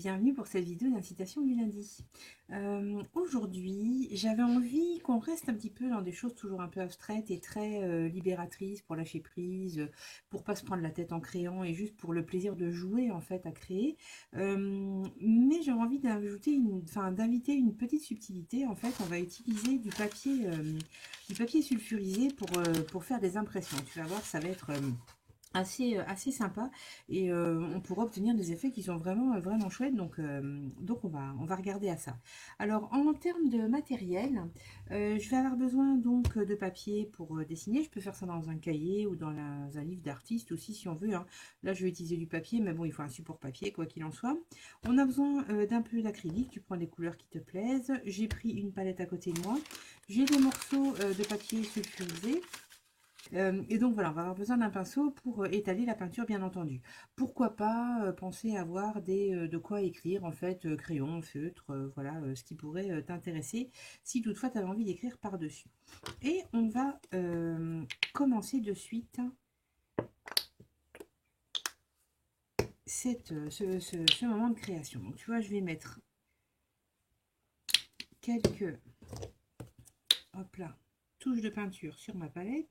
bienvenue pour cette vidéo d'incitation du lundi. Aujourd'hui, j'avais envie qu'on reste un petit peu dans des choses toujours un peu abstraites et très libératrices pour lâcher prise, pour pas se prendre la tête en créant et juste pour le plaisir de jouer en fait à créer. Mais j'ai envie d'inviter une petite subtilité. En fait, on va utiliser du papier sulfurisé pour faire des impressions. Tu vas voir, ça va être assez sympa et on pourra obtenir des effets qui sont vraiment chouettes, donc on va regarder à ça. Alors en termes de matériel, je vais avoir besoin donc de papier pour dessiner. Je peux faire ça dans un cahier ou dans un livre d'artiste aussi si on veut, hein. Là je vais utiliser du papier, mais bon, il faut un support papier quoi qu'il en soit. On a besoin d'un peu d'acrylique. Tu prends des couleurs qui te plaisent. J'ai pris une palette à côté de moi. J'ai des morceaux de papier sulfurisé. Et donc voilà, on va avoir besoin d'un pinceau pour étaler la peinture, bien entendu. Pourquoi pas penser à avoir de quoi écrire, en fait, crayon, feutre, voilà, ce qui pourrait t'intéresser, si toutefois tu avais envie d'écrire par-dessus. Et on va commencer de suite ce moment de création. Donc tu vois, je vais mettre quelques hop là, touches de peinture sur ma palette.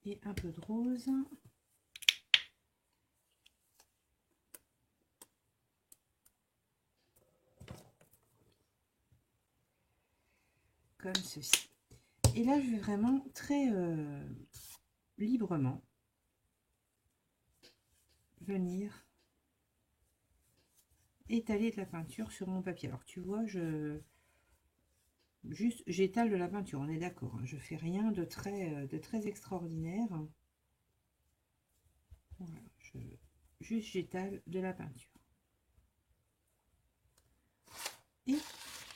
Et un peu de rose. Comme ceci. Et là, je vais vraiment très librement venir étaler de la peinture sur mon papier. Alors, tu vois, j'étale de la peinture, on est d'accord, hein. Je fais rien de très extraordinaire. Voilà, juste j'étale de la peinture. Et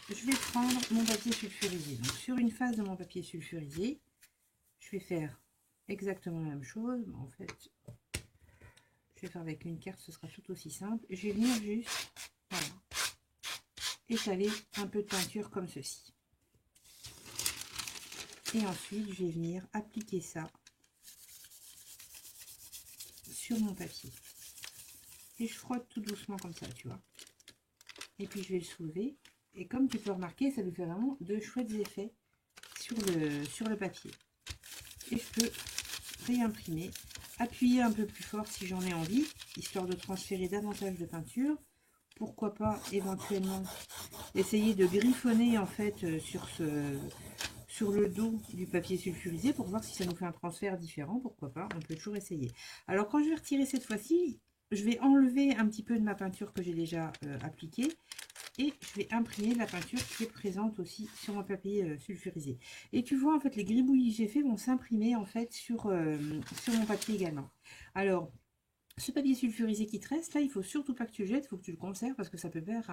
je vais prendre mon papier sulfurisé. Donc, sur une face de mon papier sulfurisé, je vais faire exactement la même chose. En fait, je vais faire avec une carte, ce sera tout aussi simple. Je vais venir juste, voilà, étaler un peu de peinture comme ceci. Et ensuite, je vais venir appliquer ça sur mon papier. Et je frotte tout doucement comme ça, tu vois. Et puis, je vais le soulever. Et comme tu peux remarquer, ça nous fait vraiment de chouettes effets sur le papier. Et je peux réimprimer, appuyer un peu plus fort si j'en ai envie, histoire de transférer davantage de peinture. Pourquoi pas éventuellement essayer de griffonner en fait sur le dos du papier sulfurisé pour voir si ça nous fait un transfert différent. Pourquoi pas, on peut toujours essayer. Alors quand je vais retirer cette fois-ci, je vais enlever un petit peu de ma peinture que j'ai déjà appliquée et je vais imprimer la peinture qui est présente aussi sur mon papier sulfurisé. Et tu vois en fait les gribouillis que j'ai fait vont s'imprimer en fait sur mon papier également. Alors ce papier sulfurisé qui te reste, là, il faut surtout pas que tu le jettes, il faut que tu le conserves parce que ça peut faire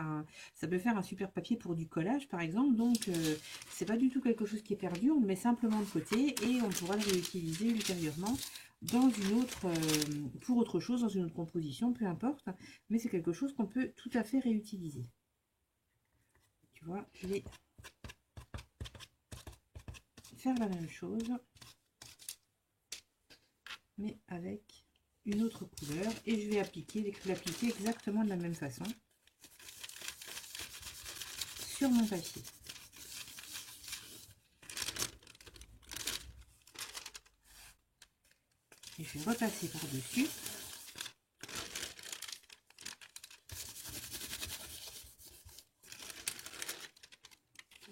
un super papier pour du collage, par exemple. Donc, c'est pas du tout quelque chose qui est perdu, on le met simplement de côté et on pourra le réutiliser ultérieurement dans pour autre chose, dans une autre composition, peu importe. Mais c'est quelque chose qu'on peut tout à fait réutiliser. Tu vois, je vais faire la même chose, mais avec une autre couleur et je vais l'appliquer exactement de la même façon sur mon papier. Et je vais repasser par dessus.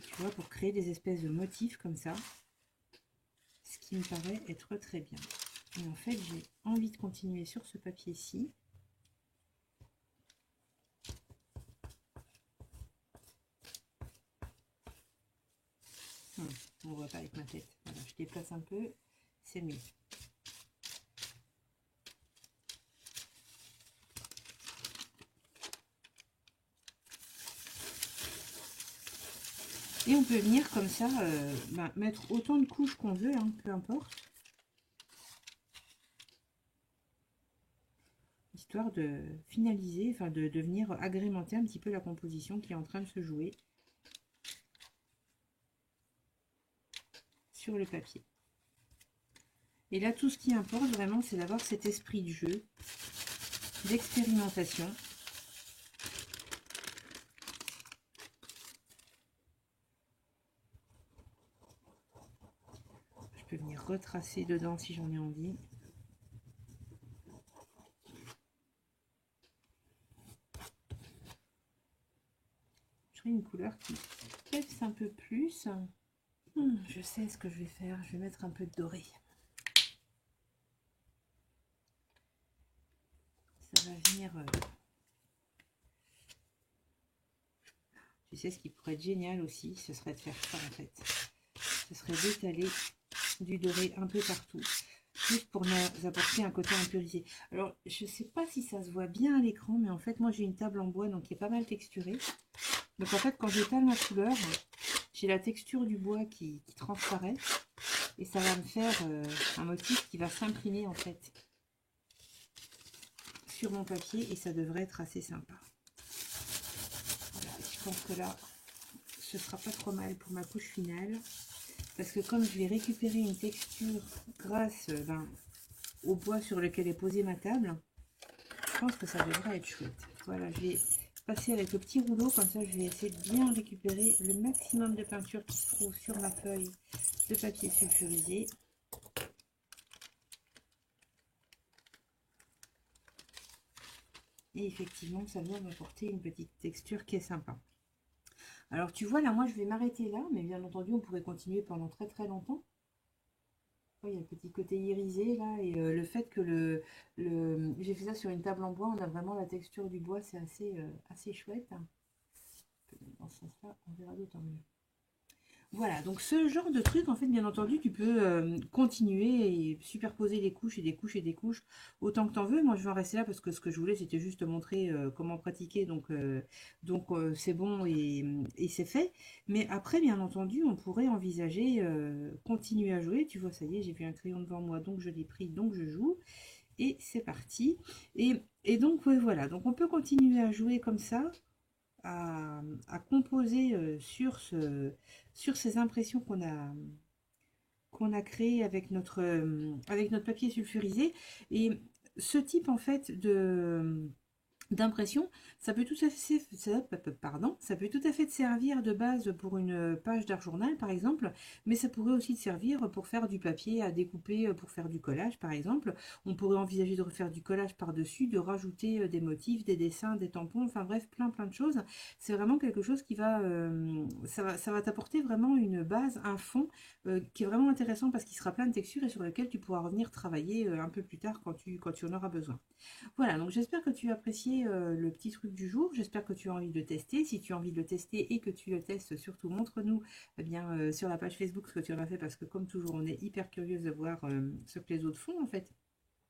Tu vois, pour créer des espèces de motifs comme ça, ce qui me paraît être très bien. Et en fait, j'ai envie de continuer sur ce papier-ci. On ne voit pas avec ma tête. Voilà, je déplace un peu, c'est mieux. Et on peut venir comme ça, mettre autant de couches qu'on veut, hein, peu importe. Histoire de finaliser, enfin de venir agrémenter un petit peu la composition qui est en train de se jouer sur le papier. Et là, tout ce qui importe vraiment, c'est d'avoir cet esprit de jeu, d'expérimentation. Je peux venir retracer dedans si j'en ai envie. Je ferai une couleur qui pèse un peu plus. Je sais ce que je vais faire. Je vais mettre un peu de doré. Ça va venir... Tu sais, ce qui pourrait être génial aussi, ce serait de faire ça en fait. Ce serait d'étaler du doré un peu partout, juste pour nous apporter un côté un peu risé. Alors, je ne sais pas si ça se voit bien à l'écran, mais en fait, moi j'ai une table en bois, donc qui est pas mal texturée. Donc en fait, quand j'étale ma couleur, j'ai la texture du bois qui transparaît, et ça va me faire un motif qui va s'imprimer en fait sur mon papier, et ça devrait être assez sympa. Voilà, je pense que là, ce sera pas trop mal pour ma couche finale. Parce que comme je vais récupérer une texture grâce au bois sur lequel est posée ma table, je pense que ça devrait être chouette. Voilà, je vais passer avec le petit rouleau, comme ça je vais essayer de bien récupérer le maximum de peinture qui se trouve sur ma feuille de papier sulfurisé. Et effectivement, ça vient m'apporter une petite texture qui est sympa. Alors tu vois, là, moi je vais m'arrêter là, mais bien entendu, on pourrait continuer pendant très très longtemps. Il y a le petit côté irisé là, et le fait que j'ai fait ça sur une table en bois, on a vraiment la texture du bois, c'est assez chouette. Dans ce sens-là, on verra d'autant mieux. Voilà, donc ce genre de truc, en fait, bien entendu, tu peux continuer et superposer des couches et des couches et des couches autant que tu en veux. Moi, je vais en rester là parce que ce que je voulais, c'était juste te montrer comment pratiquer. Donc c'est bon et c'est fait. Mais après, bien entendu, on pourrait envisager continuer à jouer. Tu vois, ça y est, j'ai vu un crayon devant moi, donc je l'ai pris, donc je joue. Et c'est parti. Et donc, ouais, voilà. Donc, on peut continuer à jouer comme ça à composer sur ces impressions qu'on a créées avec notre papier sulfurisé. Et ce type en fait d'impression, ça peut tout à fait, ça peut tout à fait te servir de base pour une page d'art journal par exemple, mais ça pourrait aussi te servir pour faire du papier à découper, pour faire du collage par exemple. On pourrait envisager de refaire du collage par-dessus, de rajouter des motifs, des dessins, des tampons, enfin bref, plein de choses. C'est vraiment quelque chose qui ça va t'apporter vraiment une base, un fond qui est vraiment intéressant parce qu'il sera plein de textures et sur lequel tu pourras revenir travailler un peu plus tard quand tu en auras besoin. Voilà, donc j'espère que tu as apprécié le petit truc du jour. J'espère que tu as envie de le tester. Si tu as envie de le tester et que tu le testes, surtout montre-nous sur la page Facebook ce que tu en as fait parce que comme toujours, on est hyper curieuse de voir ce que les autres font en fait.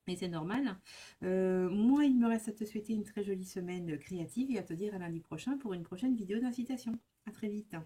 Et c'est normal. Moi, il me reste à te souhaiter une très jolie semaine créative et à te dire à lundi prochain pour une prochaine vidéo d'incitation. À très vite.